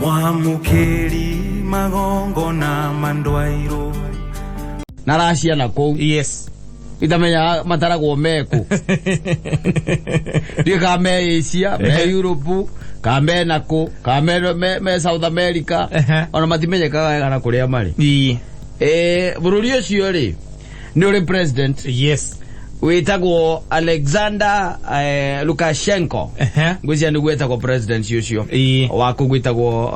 Mwamukeri magongo na mandwairo Naracia nako. Yes. Itamenya mataragwo meku. Dio kame Asia, me Europe, kame nako, kame me South America. Ona matimenyeka kana kuria mari. Bururi ucio ri ni uri president. Yes. Wetagwo Alexander Lukashenko. Ngwizia ni gwetagwo president ucio. Wako gwetagwo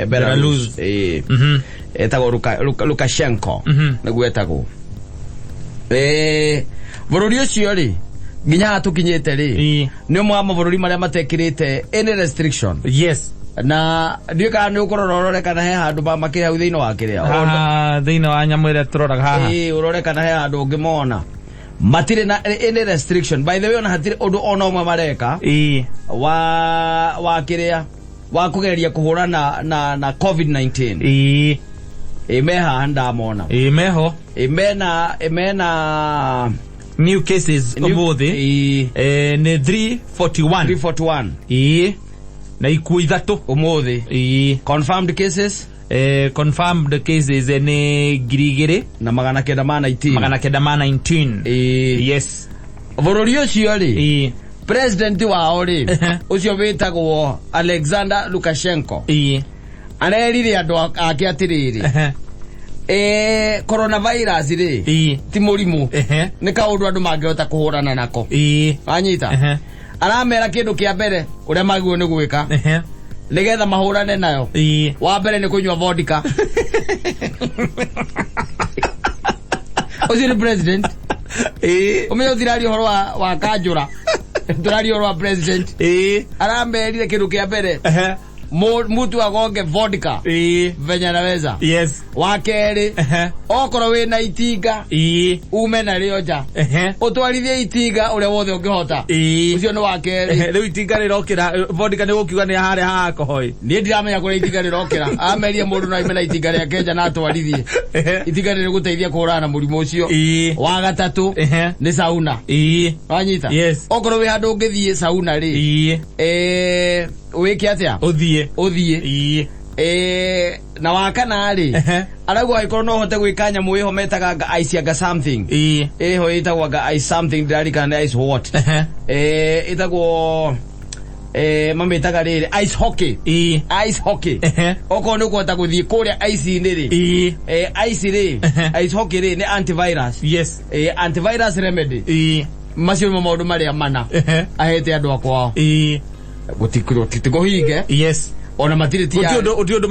Belarus. Etagwo Lukashenko. Ni gwetagwo. Bururi ucio ri nginya tukinyete ri ni mwa mabururi maria matekirite any restriction. Yes. Na ndika ni ukororore kana he handu ba makire hau thiino wa kiria thiino wa nyamwire turoraga haha urore kana he handu ungimona matire na any restriction. By the way, ona hatire undu ona umwe mareka wa kiria wa kugeria kuhurana na COVID-19 imeha ndamona imeho imena new cases omuthi ni 341 na ikuo ithatu umuthi confirmed cases ni girigire na magana kenda ma 19 yes bururi ucio ri president wao ri ucio witagwo Alexander Lukashenko arerire andu ake atiriri coronavirus ri ti murimu ni kaundu andu mangihota kuhurana nako anyita aramera kindu kia mbere uria magwo ni gwika nigetha mahurane nayo wa mbere ni kunywa vodka ucio ni president umenye uthirari horo wa kanjura turari horo wa president aramerire kindu kia mbere mutu agonge vodka venya naweza yes wakeri okoro we na itinga ume na rioja utwarithie itinga ure wothe ungihota ucio ni wakeri riu itinga rirokira vodka ni gukiuga ni hare hako hoi ni ndiramenya kure itinga rirokira amerie mundu na imena itinga ria Kenya na atwarithie itinga riri guteithia kurana na murimu ucio wa gatatu ni sauna wanyita yes okoro we handu ungithie sauna ri wiki atia uthie na wakana ri aragwa ikoro no hote gwikanya muiho metaga ice aga something ho itagwa ga ice something ndari kana ice what itagwo mametaga riri ice hockey oko no kwata guthie kuria ice ni ri ice ri ice hockey ri ni antivirus yes antivirus remedy macio maundu maria mana ahete andu akwao gutikiro titigohige yes ona matiritia utiodo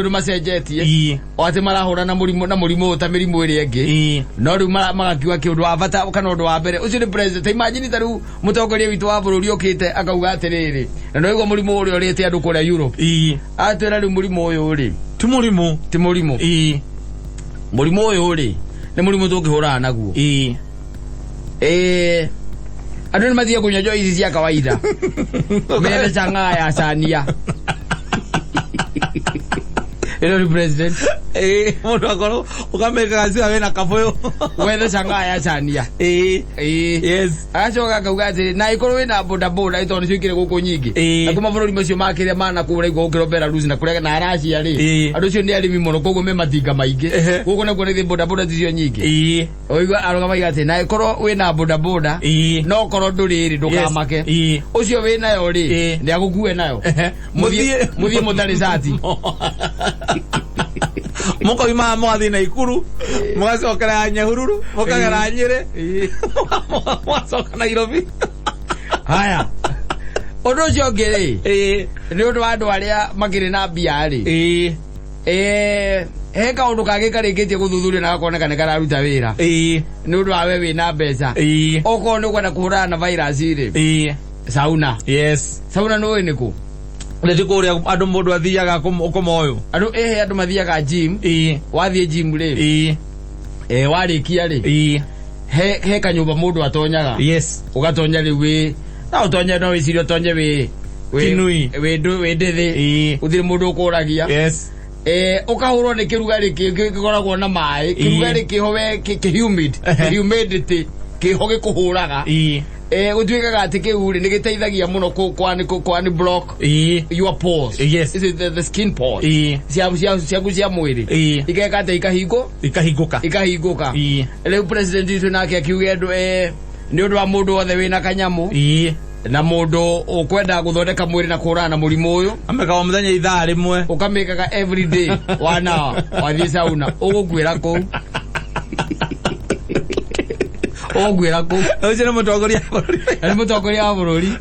macenjetie o ati marahura na murimu ta mirimu iri engi no ru magakiwa kiundu wa bata kana undu wa mbere ucio ni president. Imagine taru mutongoria witu wa bururi okite akauga atiriri na no igwa murimu uri orite andu kuria Europe atira ru murimu uyu uri ti murimu murimu uyu uri ni murimu tungihurana naguo andu ni mathie kunywa njohi ici cia kawaida mere changa ya sania ilo ni president mundu akoro ukameka kazi awe na kafoyo wethe changa ya sania yes achoka kaugati na ikoro wina boda ito ni cikire guku nyingi na kuma bururi macio makire mana kure go ukirobera ruzi na kurega na Russia ri andu cio ni arimi muno koguo me matinga maingi guku na kuone boda zicio nyingi oigwa aroga maigate na ikoro wina boda no koro nduriri ndukamake ucio wina yo ri ni agukue nayo muthie mutari sati muko ima mwathi na ikuru mwacokera Nyahururu mukagera Nyire mwacoka Nairobi haya undu ucio ngiri ni undu wa andu aria makiri na mbia ri he kaundu kage karikitie guthuthuria na gakoneka ni kararuta wira ni undu wa we wina mbeca oko ni kwenda kuhurana na virus ri sauna yes sauna no ni ku ndikuria andu mundu athiaga kumoyo andu andu mathiaga gym wathie gym ri warikia ri he kanyumba mundu atonyaga yes ugatonya ri we na utonye no wicirio tonye we kinui we ndithi uthire mundu ukuragia yes ukahurwo ni kirugari kikoragwo na mai kirugari kiho we humidity kiho gikuhuraga Utuika gatike uri nigiteithagia muno kwani block your pores. Yes. This is the skin pores. Cia mwiri. Ikeka ate ikahiguka. Leo president itu nake akiuga ni undu wa mundu wothe wina kanyamu. Na mundu ukwenda guthondeka mwiri na kurana murimu uyu ameka muthenya ithaa rimwe ukamekaga every day 1 hour wathi sauna ugukwira ku ucio ni mutongoria wa bururi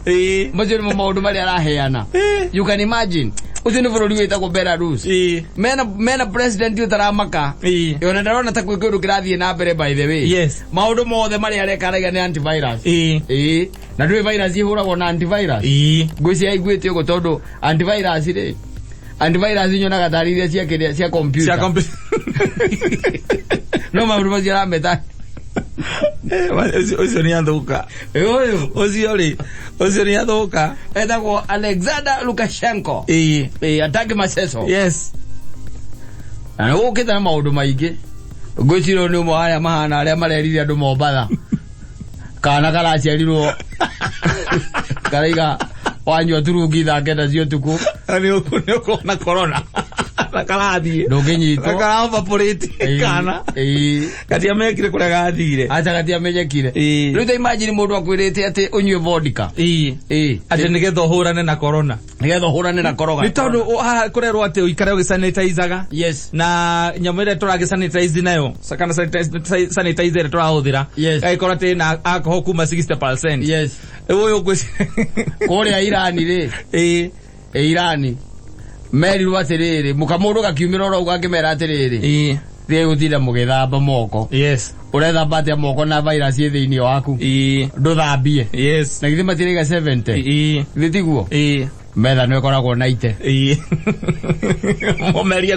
macio ni maundu maria araheana. You can imagine ucio ni bururi witagwo Belarus mena president utaramaka yona ndarona ta kwikuru kirathie na mbere. By the way maundu mothe maria arekaraga ni antivirus na ndui virus ihuragwo na antivirus ngwisi aiguite ugo tondu antivirus nyonaga tarithia cia computer no maundu macio arameta ucio ni athuka ucio ni athuka etagwo Alexander Lukashenko atake maseso na ukita na maundu maingi ngwiciro ni umwe aria mahana aria mareririe andu Mombatha kana karaciarirwo karaiga wanywa turungi thaa kenda cia utuku ani ukuna corona karathie ndunginyitwo karaovaporate kana katia mekire kuria gathire acha katia menyekire riu imagine mundu akwirite ati unywe vodka ati nigetha uhurane na corona ni tondu kurerwo ati uikare ugisanitizaga na nyamu ire turagisanitize nayo kana sanitizer turahuthira aikora ati na alcohol kuma 60%. Uyu gwisi kuria Irani ri Irani meri rwatiriri mukamundu gakiumira ro ugakimera atiriri rie gutira mugithamba moko urethamba atia moko na virus ye thiini waku nduthambie na githima tiriga 70 thitiguo metha no ikoragwo 90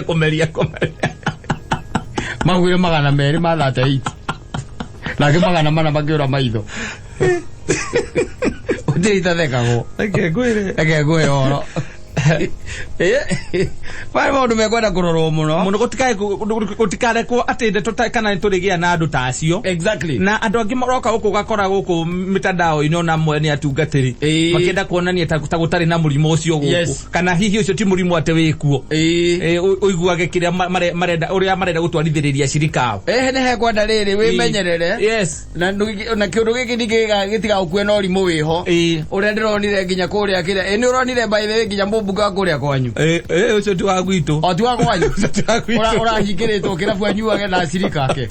kumeria magwire magana meri ma 38 na magana mana makiura maitho utirita thekagwo ekegwire oro Pai maundu mekwenda kurorwo muno gutikare ko atinde tutakana turigia na andu tacio na andu angi maroka guku gakora guku mitandao ino na mwene atungatiri makienda kuonania ta gutari na murimo ucio guku kana hihi ucio ti murimo ate wikuo uiguage kiria marenda uria marenda gutwarithiriria shirika ne he kwenda riri wimenyerere na kiundu giki ndigiga gitiga ukwena urimu wiho uria ndironire nginya kuria kiria ni uronire by the way nginya mbuga kuria kwanyu ucio ti wa gwitu o ti wa kwanyu ora hikiritwo kirabu anyuage na shirika ke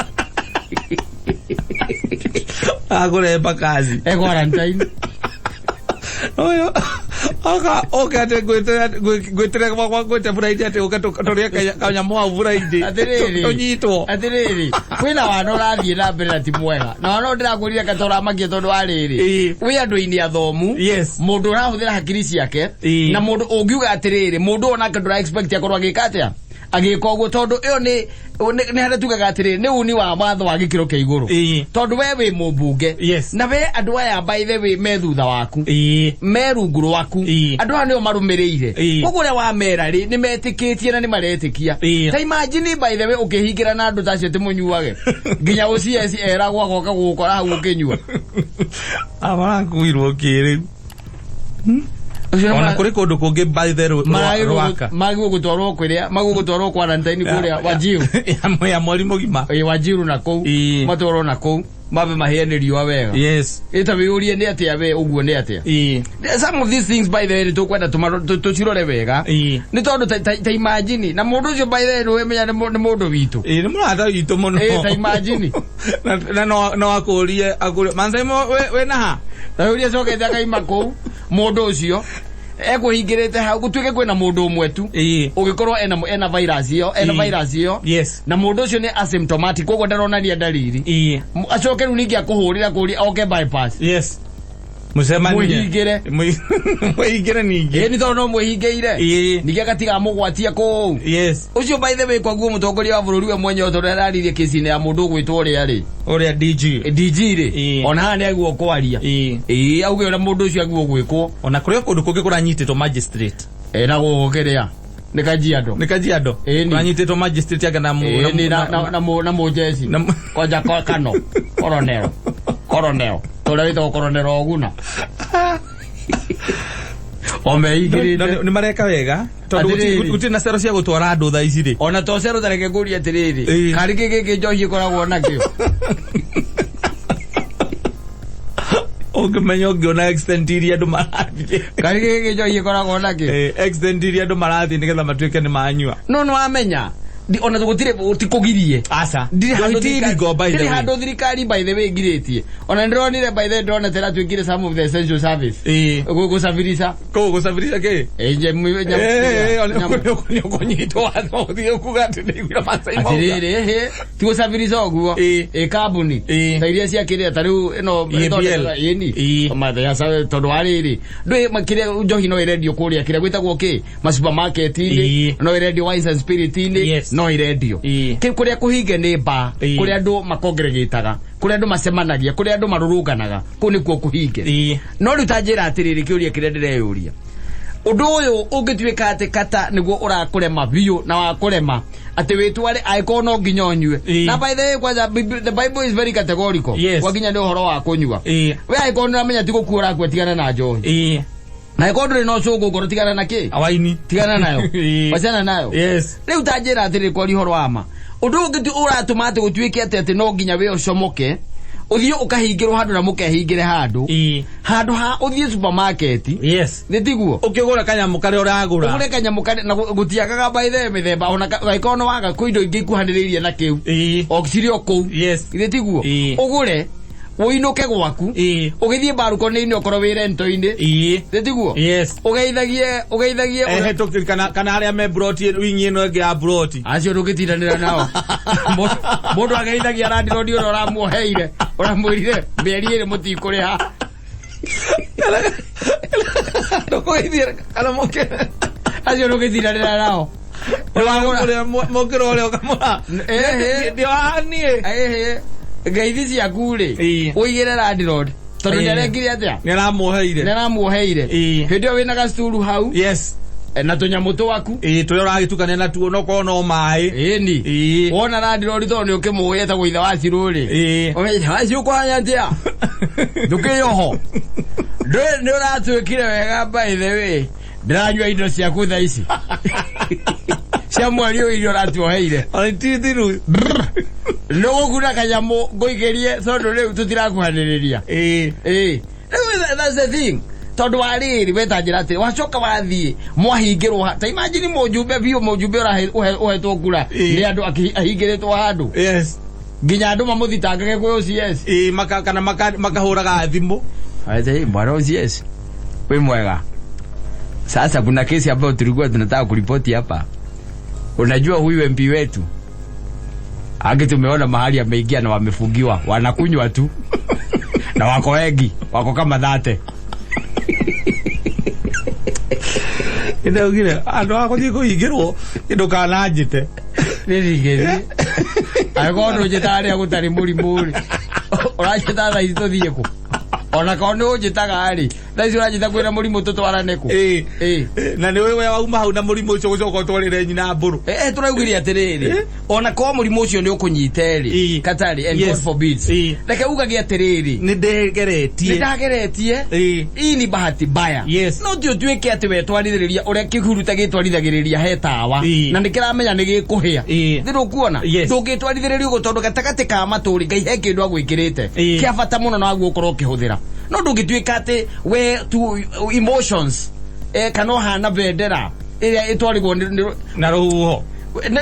aguremba kazi quarantine oyo ate gwetera kwa gweta buraidi ate ukatoria kanya mwa buraidi atiriri kwina wana urathie na mbere na ti mwega na wana ndiragurire katora makie tondu ariri wi andu ini athomu mundu urahuthira hakiri ciake na mundu ungiuga atiriri mundu ona ndura expect akorwo agika atia agika uguo tondu iyo ni hara tugaga atiri ni uni wa matho wa gikiro kia iguru tondu we wi mumbunge na we andu aya by the way me thutha waku me rungu rwaku andu aya nio marumirire uguria wa mera ri ni metikitie na ni maretikia ta imagine by the way ukihingira na andu tacio ti munyuage nginya uciesi era gwagoka gukora hau ukinyua amara kuirwo kiri ona kuri kundu kungi by the rwaka magugutwarwo kwiria magugutwarwo quarantine kuria Wajiru ya mwalimu gima Wajiru na kou matwarwo na kou mabe mahianirio wega ita biurie ni atia we uguo ni atia some of these things by the way to kwenda tucirore wega ni tondu ta imagine na mundu ucio by the way menya ni mundu witu ni murata witu muno ta imagine na no akurie Mansaimo we na ha ta uria coke thaka imako mundu ucio ekuhingirite hau gutuike kwina mundu umwe tu ugikorwo ena virus iyo na mundu ucio ni asymptomatic koguo ndaronania dalili acoke ru ningi akuhurira kuri oke bypass muhingire ningi ni tondu muhingeire ningi agatiga mugwatia ku ucio by the way kwa guo mutongoria wa bururi we mwenye tondu araririe kesi ya mundu gwitwo uria DG ri ona hani aguo kwaria auge ona mundu ucio aguo gwikwo ona kuria kundu kungi kuranyititwo magistrate na gugukiria ni kajiado kuranyititwo magistrate aga na mujeci koja kano coronel tora wito koronera oguna omeigirite ni mareka wega tondu guti na cero cia gutwara andu tha ici ri ona to cero tareke kuria atiriri kari giki njohi ikoragwo nakio Ungimenya ungiona extent iria andu marathie kari giki njohi ikoragwo nakio extent iria andu marathie nigetha matuike ni manyua no amenya ona gutire utikugirie asa ndiri hando thirikari by the way ngiritie ona ndironire by the way ndona tera twikire some of the essential service gusafirisha ke nje mwenya konyito athio kugati ndigura Mansaimo atirire ti gusafirisha oguo kambuni tairia cia kiria tariu ino yeni matha ya sawa tondu ariri ndui makire njohi no irendio kuria kiria gwitagwo ki ma supermarket ini no irendio wines and spirit ini no irendio kuria kuhinge ni ba kuria andu makongregetaga kuria andu macemanagia kuria andu marurunganaga ku nikuo kuhinge no rutanjira atiriri kiuria kiria ndireyuria undu uyu ungituika ati kata niguo urakurema biu na wakurema ati witware aiko no nginya onywe na by the way kwanza the Bible is very categorical waginya ni uhoro wa kunywa we aiko no amenya ti gukura kwetigana na njohi na ikodre no cugo ngoro tigana na ki awaini tigana nayo wachana nayo riu tanjira atiri kwa rihoro ama undu ungitu uratuma ati gutwike ati no nginya we ucomoke uthio ukahingirwo handu na mukehingire handu handu ha uthie supermarket nitiguo ukigura kanyamu kare uragura ugure kanyamu kare na gutiagaga by the mithemba ona gaikono waga kuindo ingi kuhaniriria na kiu oxirio ku nitiguo ugure uinuke gwaku ugithie baruko-ini okoro wire nto-ini nditiguo ugeithagie kana aria me broti wingi ino enge ya broti acio ndugitiranira nao mundu ageithagia randirodi ora uramuheire mieri iri mutikuriha ndukugeithia kana muke acio ndugitiranira nao mukiro ule ukamura ndio ani ngeithi ciaku ri uigire randirod tondu ndarengire atia niramuheire hindi o wina gacuru hau na tunyamu twaku turia uragitukania natuo no korwo no mai wona randirod tondu ukimuhia ta guitha wa ciruri acio kwanya atia ndukiyoho ni uratwikire wega by the way ndiranyua indo ciaku tha ici cia mweri uyu irio ratuoheire tithiru no gukuna kanyamu ngoigerie tondu riu tutirakuhaniriria that's the thing tondu wariri wetanjira ati wacoka wathie mwahingirwo ta imagine mujumbe biu mujumbe uhetwo kura ni andu ahingiritwo handu nginya andu mamuthitangage kwi OCS kana makahuraga thimu aje bwana OCS we mwega sasa kuna kesi ambayo tulikuwa tunataka kuripoti hapa. Unajua huyu MP wetu age tumeona mahali ameingia na wamefungiwa wanakunywa tu na wako wengi wako kama 30 Ndio andu akothie kuhingirwo indu kananjite nirigeri agono jitari agutari muri urachita tha ituthie ku ona kono ujitaga ari thaici urajita kwina murimu tutwarane ku na ni wewe wauma hau na murimu ucio gucoka utwarire nyina mburu turaugiria atiriri ona ko murimu ucio ni ukunyite ri katari and God forbids reke ugagia atiriri ni ndageretie ii ni bahati baya no tio twike ati we twarithiriria uria kihuruta gitwarithagiriria hetawa na nikiramenya ni gikuhia thiru kuona ndungitwarithiriria ugotondu gatagati ka maturi ngai he kindu agwikirite kia bata muno na gukorwo kihuthira no ndungitwika ati we to emotions kana hana bendera iria itwarigwo na ruho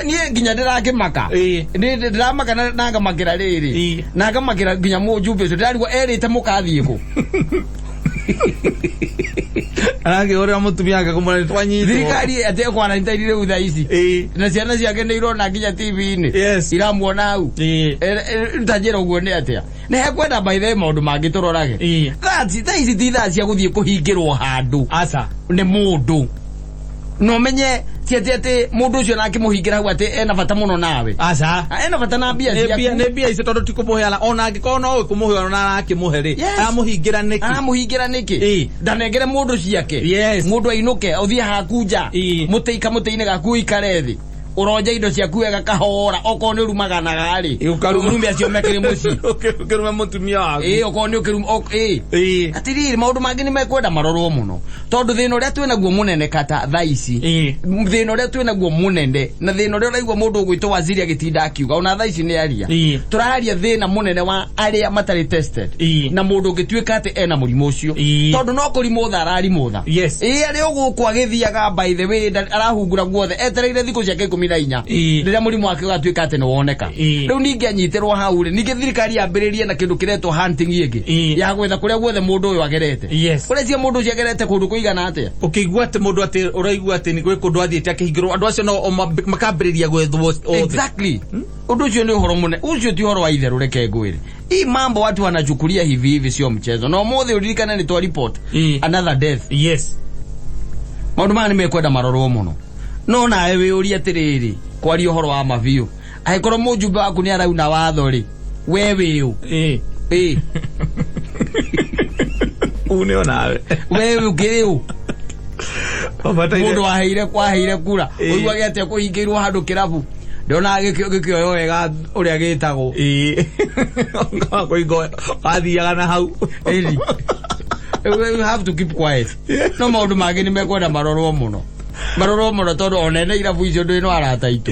nie nginya ndirakimaka ndiramaka na ngamakira riri na ngamakira nginya mujumbe ucio ndirarigwo erite mukathie ku arage ore mutumia akakumana twanyitwo thirikari ate kwana ntairire utha ici na ciana ciake ni irona nginya TV-ini iramuona hau ntajira uguo ni atia ne hekwenda by the maundu mangiturorage that is the cia guthie kuhingirwo handu asa ni mundu no menye tiete mundu ucio nake muhingira hau ati ena bata muno nawe asa ena bata na mbia ciaku ne mbia icio tondu tikumuheana ona angikono no kumuhe ona akimuhe ri amuhingira niki ndanengere mundu ciake mundu ainuke uthie hakunja muteika muteine gaku ikare thi uroja indo cia kuega kahora oko ni rumaga na gari ukarumia cio mekire muci ukirume mutumia waku oko ni ukirum atiriri maundu mangi ni mekwenda marorwo muno tondu thina uria twina guo munene kata thaici thina uria twina guo munene na thina uria uraigwa mundu gwitwo waziri agitinda akiuga ona thaici ni aria turaharia thina munene wa aria matari tested na mundu ngituika ati ena murimu ucio tondu no kurimo tharari mutha ari uguku agithiaga by the way arahungura guothe etereire thiku ciake 14 riria murimu wake ugatuika ati ni woneka riu ningi anyitirwo hau ri ningi thirikari yambiririe na kindu kiretwo hunting ingi ya gwetha kuria guothe mundu uyu agerete kuria cia mundu ucio agerete kundu kuigana atia ukigwa ati mundu ati uraigwa ati ni gwe kundu athiete akihingirwo andu acio no makambiriria gwethwo exactly undu ucio ni uhoro mune ucio ti uhoro wa itheru reke ngwire hii mambo watu wanachukulia hivi hivi sio mchezo no mothe uririkana ni to report another death maundu mani mekwenda marorwo muno no nawe wi uri atiriri kwari uhoro wa maviu aikorwo mujumbe waku ni arauna watho ri we wiu une onawe we ukiriu mundu waheire kura uigwa gete kuhingirwo handu kirabu ndona gikio wega uria gitagwo koigo athiaga na hau you have to keep quiet no maundu mangi ni mekwenda marorwo muno tondu onene irabu icio ndino arata itu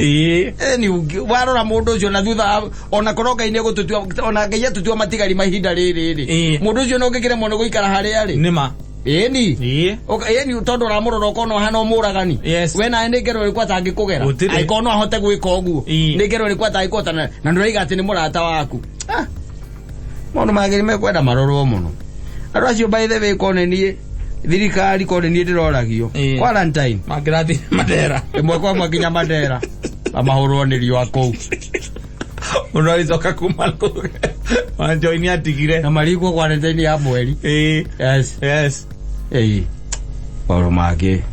ni warora mundu ucio na thutha ona koroga ine gututua ona ngeya tutua matigari mahinda riri mundu ucio no ngikire muno guikara haria ari nima eni tondu ramurora kono hana muragani we na ndegero rikwa tangikugera aikono ahote gwika oguo ndegero rikwa tangikota na nduraiga ati ni murata waku mundu magiri mekwenda marorwo muno andu acio by the way konenie thirikari konenie ndiroragio quarantine magirathi madera imwe kwa mwakinya madera amahurwo ni riwa kou unaizoka kumaku wanjoini atigire na marigwo quarantine ya mweri yes Paulo mage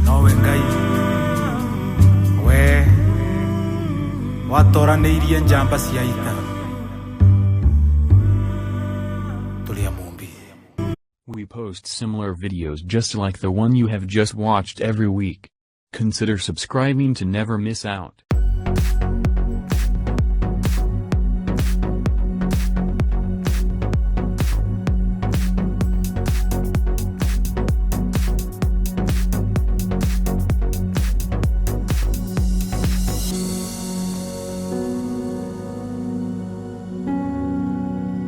nowe ngai we watoraniirie njamba cia ita tulia mumbi. We post similar videos just like the one you have just watched every week. Consider subscribing to never miss out.